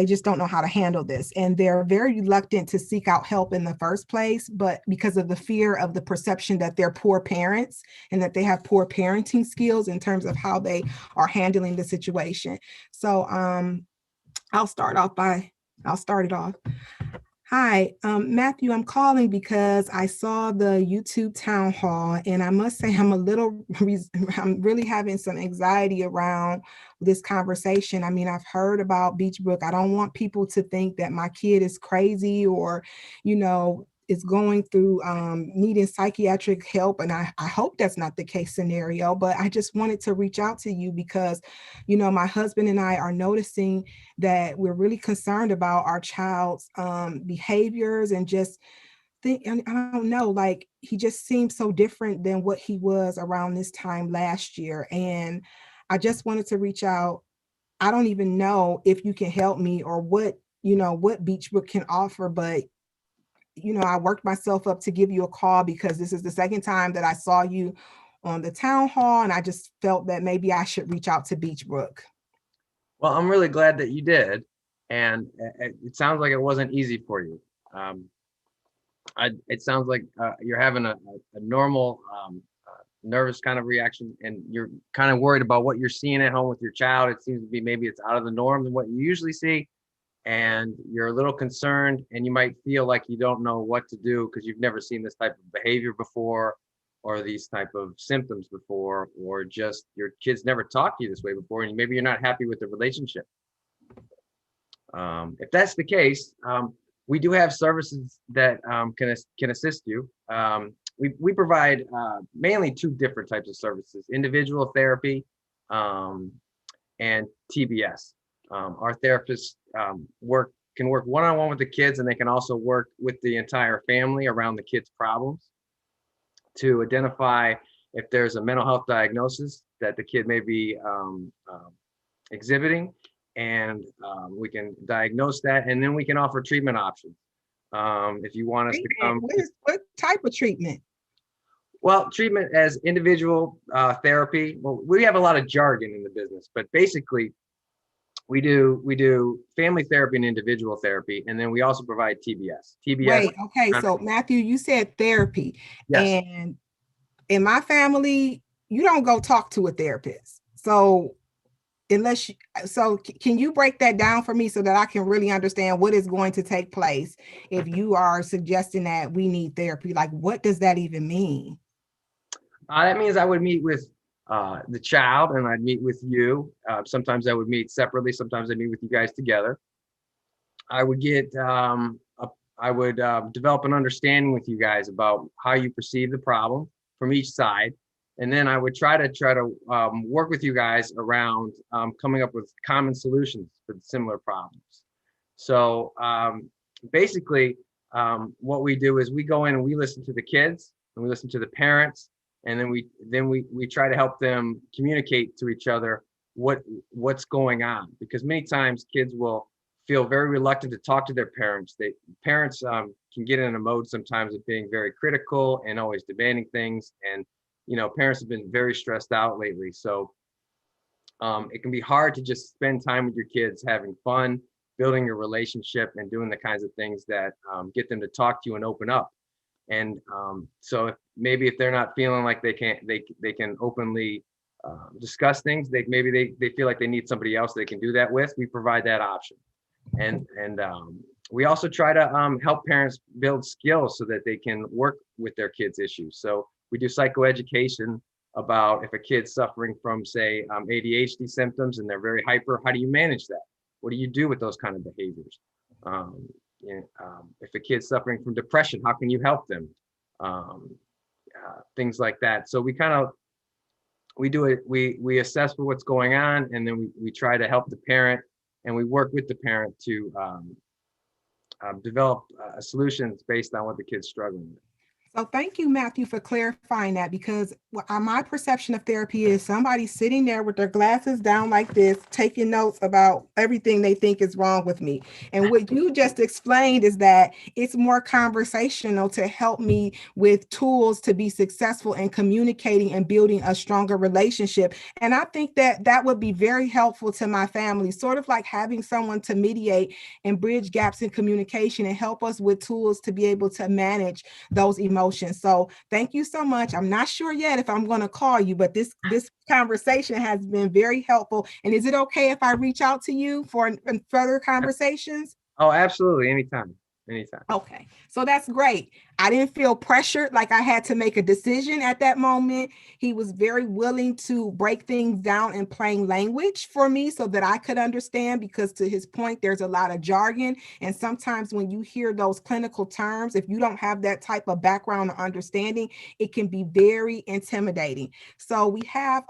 how to handle this. And they're very reluctant to seek out help in the first place, but because of the fear of the perception that they're poor parents and that they have poor parenting skills in terms of how they are handling the situation. So I'll start it off. Hi, Matthew, I'm calling because I saw the YouTube town hall, and I must say I'm really having some anxiety around this conversation. I mean, I've heard about Beachbrook. I don't want people to think that my kid is crazy or, is going through needing psychiatric help. And I hope that's not the case scenario, but I just wanted to reach out to you because, my husband and I are noticing that we're really concerned about our child's behaviors and just I don't know, like he just seems so different than what he was around this time last year. And I just wanted to reach out. I don't even know if you can help me or what Beachbrook can offer, but I worked myself up to give you a call because this is the second time that I saw you on the town hall, and I just felt that maybe I should reach out to Beachbrook. Well, I'm really glad that you did. And it sounds like it wasn't easy for you. It sounds like you're having a normal nervous kind of reaction, and you're kind of worried about what you're seeing at home with your child. It seems to be maybe it's out of the norm than what you usually see. And you're a little concerned, and you might feel like you don't know what to do because you've never seen this type of behavior before, or these type of symptoms before, or just your kids never talked to you this way before, and maybe you're not happy with the relationship. If that's the case, we do have services that can assist you. We provide mainly two different types of services: individual therapy and TBS. Our therapists can work one-on-one with the kids, and they can also work with the entire family around the kids' problems to identify if there's a mental health diagnosis that the kid may be exhibiting, and we can diagnose that, and then we can offer treatment options. If you want us to come. What type of treatment? Well, treatment as individual therapy. Well, we have a lot of jargon in the business, but basically we do family therapy and individual therapy, and then we also provide TBS. Wait, okay, so Matthew, you said therapy. Yes. And in my family, you don't go talk to a therapist. So can you break that down for me so that I can really understand what is going to take place if you are suggesting that we need therapy? Like, what does that even mean? That means I would meet with the child, and I'd meet with you. Sometimes I would meet separately. Sometimes I meet with you guys together. I would develop an understanding with you guys about how you perceive the problem from each side. And then I would try to work with you guys around coming up with common solutions for similar problems. So basically, what we do is we go in and we listen to the kids, and we listen to the parents, and then we try to help them communicate to each other what's going on, because many times kids will feel very reluctant to talk to their parents. Parents can get in a mode sometimes of being very critical and always demanding things, and parents have been very stressed out lately. So it can be hard to just spend time with your kids, having fun, building a relationship, and doing the kinds of things that get them to talk to you and open up. And so if they're not feeling like they can openly discuss things, they feel like they need somebody else they can do that with. We provide that option. And we also try to help parents build skills so that they can work with their kids' issues. So we do psychoeducation about if a kid's suffering from, say, ADHD symptoms and they're very hyper, how do you manage that? What do you do with those kind of behaviors? If a kid's suffering from depression, how can you help them? Things like that. So we assess for what's going on, and then we try to help the parent and we work with the parent to develop solutions based on what the kid's struggling with. So thank you, Matthew, for clarifying that, because my perception of therapy is somebody sitting there with their glasses down like this, taking notes about everything they think is wrong with me. And what you just explained is that it's more conversational to help me with tools to be successful in communicating and building a stronger relationship. And I think that that would be very helpful to my family, sort of like having someone to mediate and bridge gaps in communication and help us with tools to be able to manage those emotions. So thank you so much. I'm not sure yet if I'm going to call you, but this conversation has been very helpful. And is it okay if I reach out to you for further conversations? Oh, absolutely. Anytime. Anytime. Okay, so that's great. I didn't feel pressured like I had to make a decision at that moment. He was very willing to break things down in plain language for me so that I could understand, because to his point, there's a lot of jargon. And sometimes when you hear those clinical terms, if you don't have that type of background or understanding, it can be very intimidating. So we have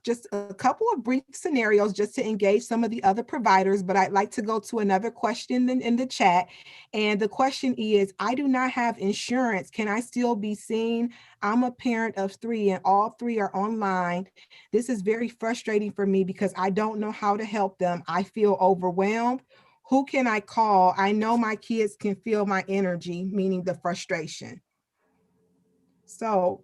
just a couple of brief scenarios just to engage some of the other providers, but I'd like to go to another question in the chat. And the question is, I do not have insurance. Can I still be seen? I'm a parent of 3 and all 3 are online. This is very frustrating for me because I don't know how to help them. I feel overwhelmed. Who can I call? I know my kids can feel my energy, meaning the frustration. So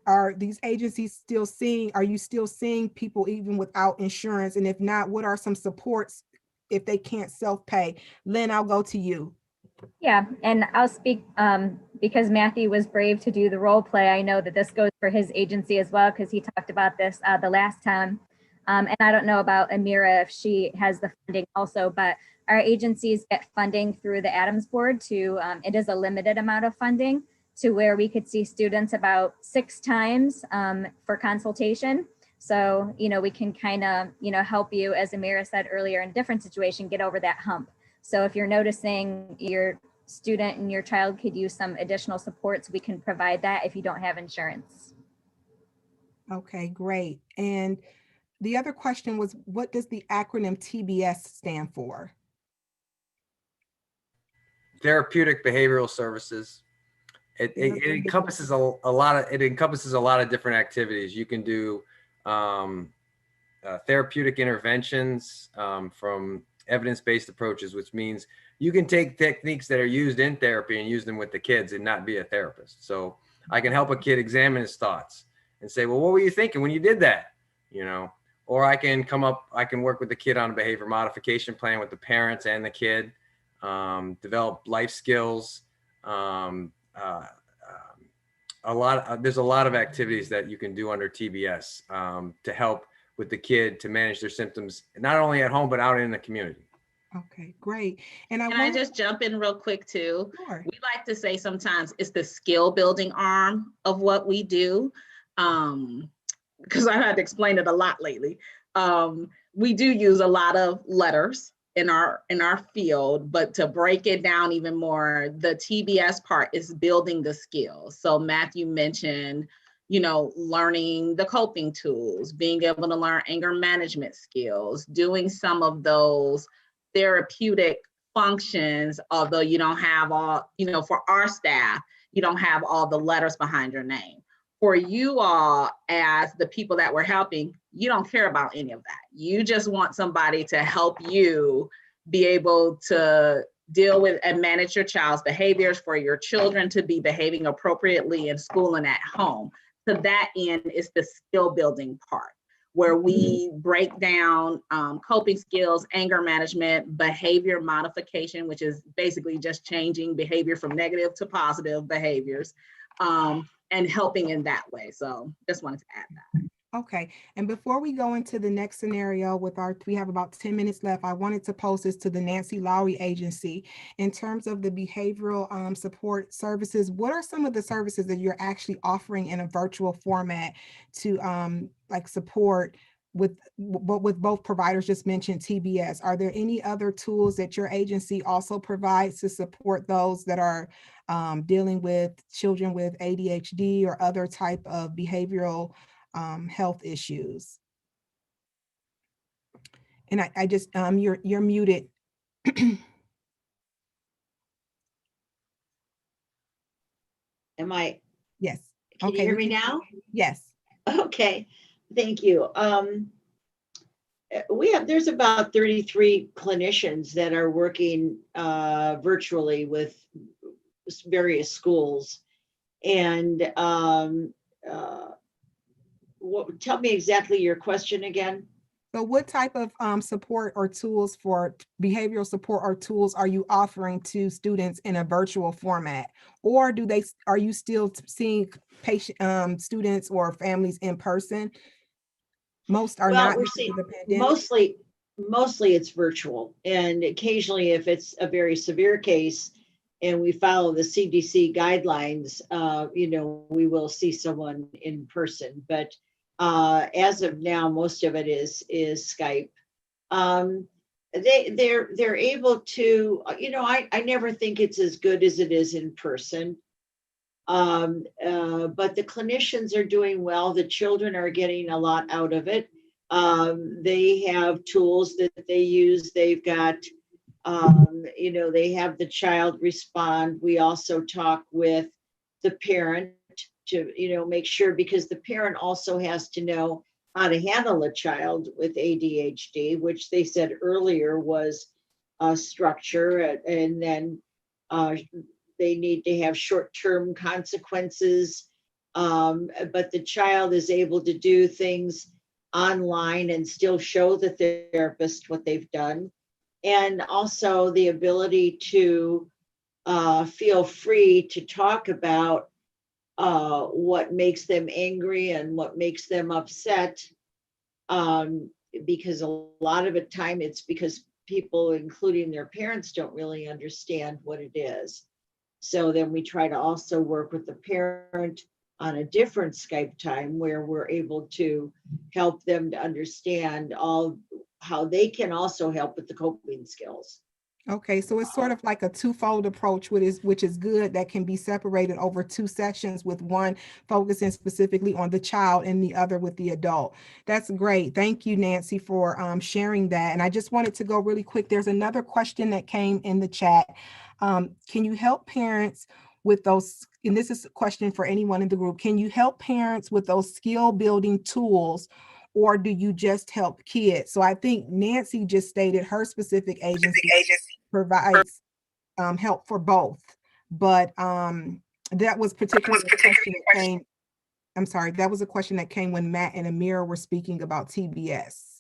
are these agencies still seeing, are you still seeing people even without insurance? And if not, what are some supports if they can't self-pay? Lynn, I'll go to you. Yeah, and I'll speak because Matthew was brave to do the role play. I know that this goes for his agency as well, because he talked about this the last time. And I don't know about Amira if she has the funding also, but our agencies get funding through the Adams Board to, it is a limited amount of funding to where we could see students about 6 times for consultation. So, we can kind of, help you, as Amira said earlier, in different situation, get over that hump. So if you're noticing your student and your child could use some additional supports, we can provide that if you don't have insurance. Okay, great. And the other question was, what does the acronym TBS stand for? Therapeutic Behavioral Services. It encompasses a lot of different activities. You can do therapeutic interventions from evidence-based approaches, which means you can take techniques that are used in therapy and use them with the kids and not be a therapist. So I can help a kid examine his thoughts and say, well, what were you thinking when you did that? Or I can work with the kid on a behavior modification plan with the parents and the kid, develop life skills. There's a lot of activities that you can do under TBS to help with the kid to manage their symptoms, not only at home, but out in the community. Okay, great. And Can I just jump in real quick too? Sure. We like to say sometimes it's the skill building arm of what we do. Because I had to explain it a lot lately. We do use a lot of letters in our field, but to break it down even more, the TBS part is building the skills. So Matthew mentioned, learning the coping tools, being able to learn anger management skills, doing some of those therapeutic functions, although you don't have all, for our staff, you don't have all the letters behind your name. For you all, as the people that we're helping, you don't care about any of that. You just want somebody to help you be able to deal with and manage your child's behaviors, for your children to be behaving appropriately in school and at home. To that end is the skill building part, where we break down coping skills, anger management, behavior modification, which is basically just changing behavior from negative to positive behaviors, and helping in that way. So just wanted to add that. Okay, and before we go into the next scenario we have about 10 minutes left, I wanted to pose this to the Nancy Lowry Agency. In terms of the behavioral support services, what are some of the services that you're actually offering in a virtual format to support with both providers just mentioned TBS? Are there any other tools that your agency also provides to support those that are dealing with children with ADHD or other type of behavioral health issues? And I just, you're muted. Am I, Yes. can you Okay, hear we me can- now? Yes. Okay, thank you. There's about 33 clinicians that are working virtually with various schools. And tell me exactly your question again. So what type of support or tools for behavioral support or tools are you offering to students in a virtual format? Or are you still seeing students or families in person? Most are Well, not we're because seeing of the pandemic. mostly it's virtual. And occasionally, if it's a very severe case and we follow the CDC guidelines, we will see someone in person. But as of now, most of it is Skype. They're able to, I never think it's as good as it is in person. But the clinicians are doing well. The children are getting a lot out of it. They have tools that they use. They've got, they have the child respond. We also talk with the parent to, make sure, because the parent also has to know how to handle a child with ADHD, which they said earlier was structure, and then they need to have short-term consequences. But the child is able to do things online and still show the therapist what they've done. And also the ability to feel free to talk about what makes them angry and what makes them upset. Because a lot of the time it's because people, including their parents, don't really understand what it is. So then we try to also work with the parent on a different Skype time where we're able to help them to understand how they can also help with the coping skills. Okay, so it's sort of like a twofold approach, which is good, that can be separated over 2 sessions, with one focusing specifically on the child and the other with the adult. That's great. Thank you, Nancy, for sharing that. And I just wanted to go really quick. There's another question that came in the chat. Can you help parents with those, and this is a question for anyone in the group, can you help parents with those skill building tools, or do you just help kids? So I think Nancy just stated her specific agency provides help for both, but that was particularly a question that came, I'm sorry, that was a question that came when Matt and Amira were speaking about TBS.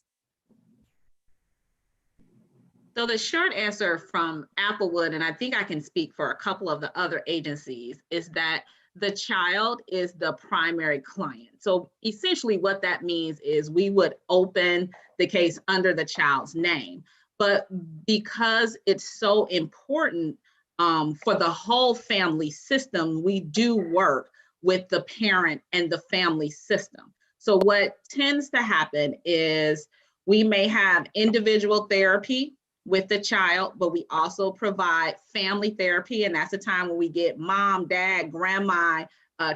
So the short answer from Applewood, and I think I can speak for a couple of the other agencies, is that the child is the primary client. So essentially what that means is we would open the case under the child's name. But because it's so important for the whole family system, we do work with the parent and the family system. So what tends to happen is we may have individual therapy with the child, but we also provide family therapy. And that's the time when we get mom, dad, grandma,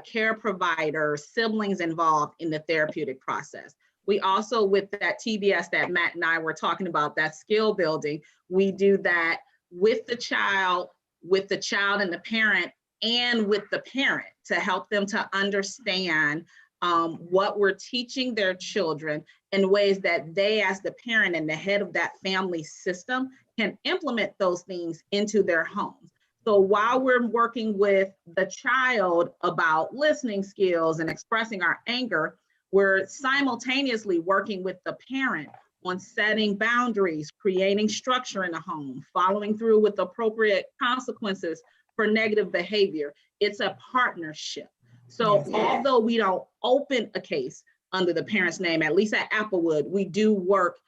care provider, siblings involved in the therapeutic process. We also, with that TBS that Matt and I were talking about, that skill building, we do that with the child and the parent, and with the parent, to help them to understand what we're teaching their children in ways that they, as the parent and the head of that family system, can implement those things into their homes. So while we're working with the child about listening skills and expressing our anger, we're simultaneously working with the parent on setting boundaries, creating structure in the home, following through with appropriate consequences for negative behavior. It's a partnership. So although we don't open a case under the parent's name, at least at Applewood, we do work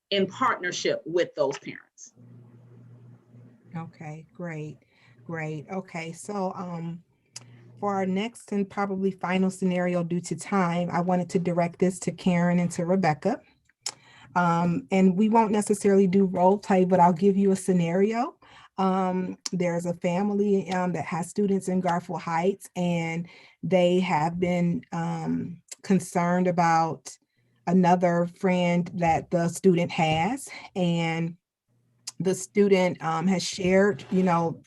in partnership with those parents. Okay, great. Okay, so for our next and probably final scenario due to time, I wanted to direct this to Karen and to Rebecca. And we won't necessarily do role play, but I'll give you a scenario. There's a family that has students in Garfield Heights, and they have been concerned about another friend that the student has, and the student has shared,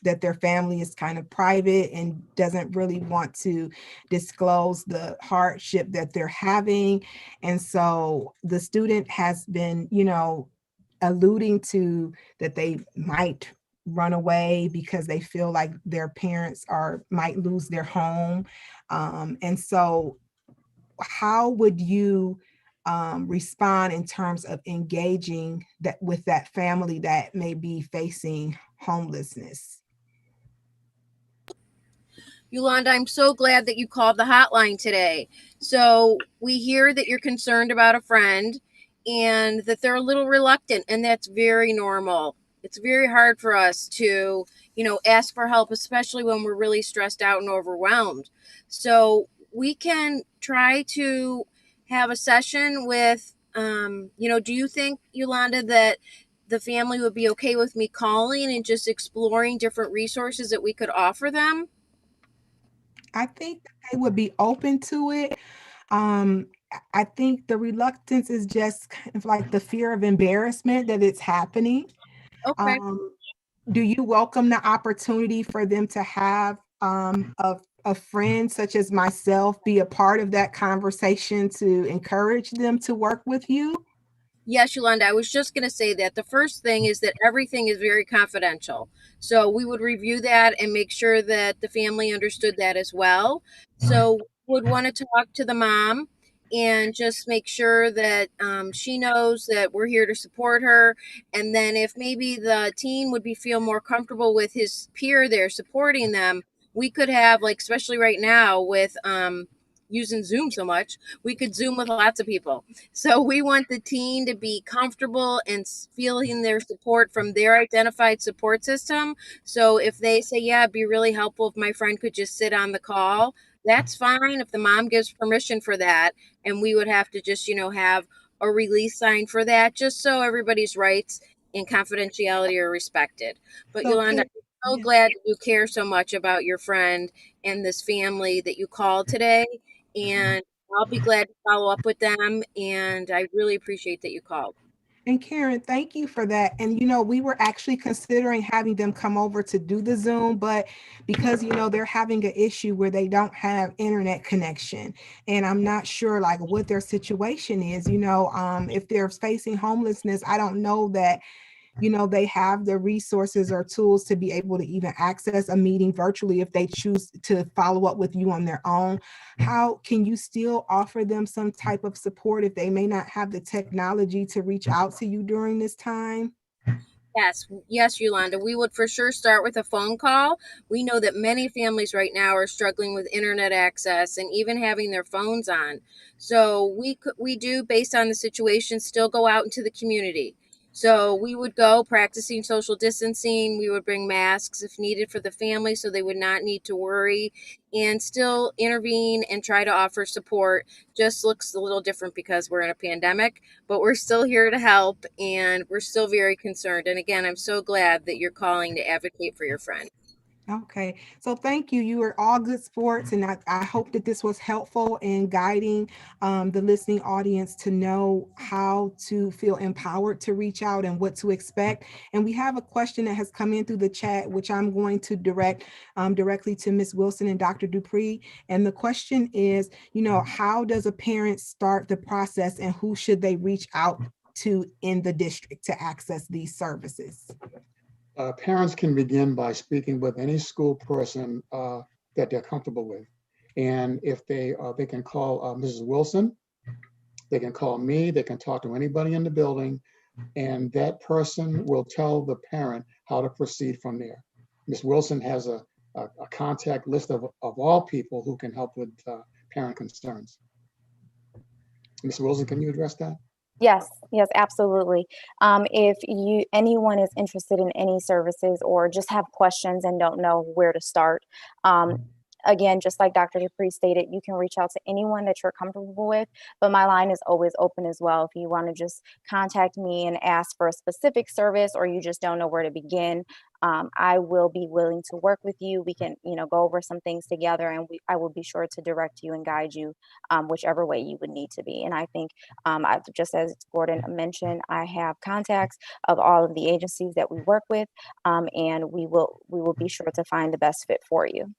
that their family is kind of private and doesn't really want to disclose the hardship that they're having. And so the student has been, alluding to that they might run away because they feel like their parents might lose their home. And so how would you respond in terms of engaging that with that family that may be facing homelessness? Yolanda, I'm so glad that you called the hotline today. So we hear that you're concerned about a friend and that they're a little reluctant, and that's very normal. It's very hard for us to, ask for help, especially when we're really stressed out and overwhelmed. So we can try to have a session with, do you think, Yolanda, that the family would be okay with me calling and just exploring different resources that we could offer them? I think that they would be open to it. I think the reluctance is just kind of like the fear of embarrassment that it's happening. Okay. Do you welcome the opportunity for them to have a friend such as myself be a part of that conversation to encourage them to work with you? Yes, Yolanda, I was just going to say that the first thing is that everything is very confidential. So we would review that and make sure that the family understood that as well. So would want to talk to the mom and just make sure that she knows that we're here to support her. And then if maybe the teen would feel more comfortable with his peer there supporting them, we could have, like, especially right now with using Zoom so much, we could Zoom with lots of people. So we want the teen to be comfortable and feeling their support from their identified support system. So if they say, yeah, it'd be really helpful if my friend could just sit on the call, that's fine if the mom gives permission for that. And we would have to just, have a release sign for that, just so everybody's rights and confidentiality are respected. But So Yolanda, I'm so yeah. glad that you care so much about your friend and this family that you called today. And I'll be glad to follow up with them, and I really appreciate that you called. And Karen, thank you for that. And we were actually considering having them come over to do the Zoom, but because they're having an issue where they don't have internet connection, and I'm not sure like what their situation is. If they're facing homelessness, I don't know that they have the resources or tools to be able to even access a meeting virtually if they choose to follow up with you on their own. How can you still offer them some type of support if they may not have the technology to reach out to you during this time? Yes, Yolanda. We would for sure start with a phone call. We know that many families right now are struggling with internet access and even having their phones on. So we do, based on the situation, still go out into the community. So we would go practicing social distancing. We would bring masks if needed for the family so they would not need to worry, and still intervene and try to offer support. Just looks a little different because we're in a pandemic, but we're still here to help, and we're still very concerned. And again, I'm so glad that you're calling to advocate for your friend. Okay, so thank you. You are all good sports, and I hope that this was helpful in guiding the listening audience to know how to feel empowered to reach out and what to expect. And we have a question that has come in through the chat, which I'm going to direct directly to Ms. Wilson and Dr. Dupree. And the question is, how does a parent start the process, and who should they reach out to in the district to access these services? Parents can begin by speaking with any school person that they're comfortable with. And if they can call Mrs. Wilson, they can call me, they can talk to anybody in the building, and that person will tell the parent how to proceed from there. Ms. Wilson has a contact list of all people who can help with parent concerns. Ms. Wilson, can you address that? Yes, absolutely. If anyone is interested in any services or just have questions and don't know where to start, again, just like Dr. Dupree stated, you can reach out to anyone that you're comfortable with, but my line is always open as well. If you want to just contact me and ask for a specific service, or you just don't know where to begin, I will be willing to work with you. We can, go over some things together, and I will be sure to direct you and guide you whichever way you would need to be. And I think, just as Gordon mentioned, I have contacts of all of the agencies that we work with, and we will be sure to find the best fit for you.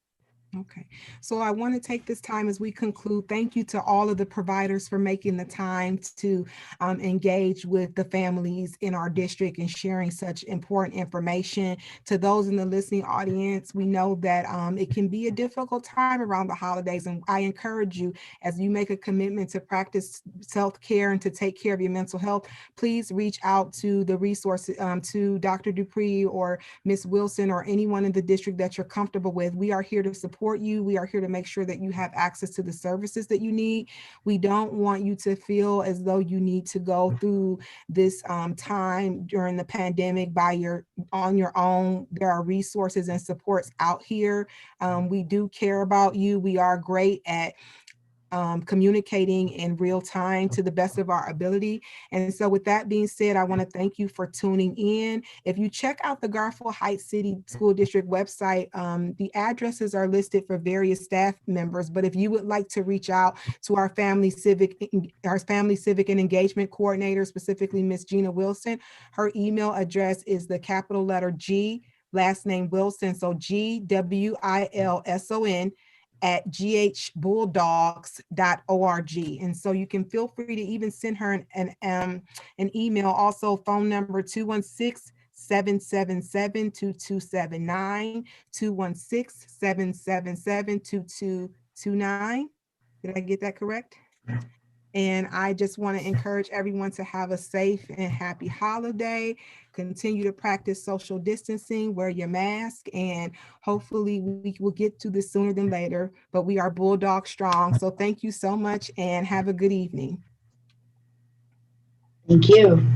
Okay, so I want to take this time as we conclude. Thank you to all of the providers for making the time to engage with the families in our district and sharing such important information. To those in the listening audience, we know that it can be a difficult time around the holidays, and I encourage you, as you make a commitment to practice self-care and to take care of your mental health, please reach out to the resources, to Dr. Dupree or Ms. Wilson or anyone in the district that you're comfortable with. We are here to support you. We are here to make sure that you have access to the services that you need. We don't want you to feel as though you need to go through this time during the pandemic on your own. There are resources and supports out here. We do care about you. We are great at communicating in real time to the best of our ability. And so with that being said, I want to thank you for tuning in. If you check out the Garfield Heights City School District website, the addresses are listed for various staff members. But if you would like to reach out to our family civic and engagement coordinator, specifically Ms. Gina Wilson, her email address is the capital letter G, last name Wilson, so GWILSON @ghbulldogs.org. And so you can feel free to even send her an email. Also, phone number 216-777-2279, 216-777-2229. Did I get that correct? And I just want to encourage everyone to have a safe and happy holiday. Continue to practice social distancing, wear your mask, and hopefully we will get to this sooner than later, but we are Bulldog strong. So thank you so much and have a good evening. Thank you.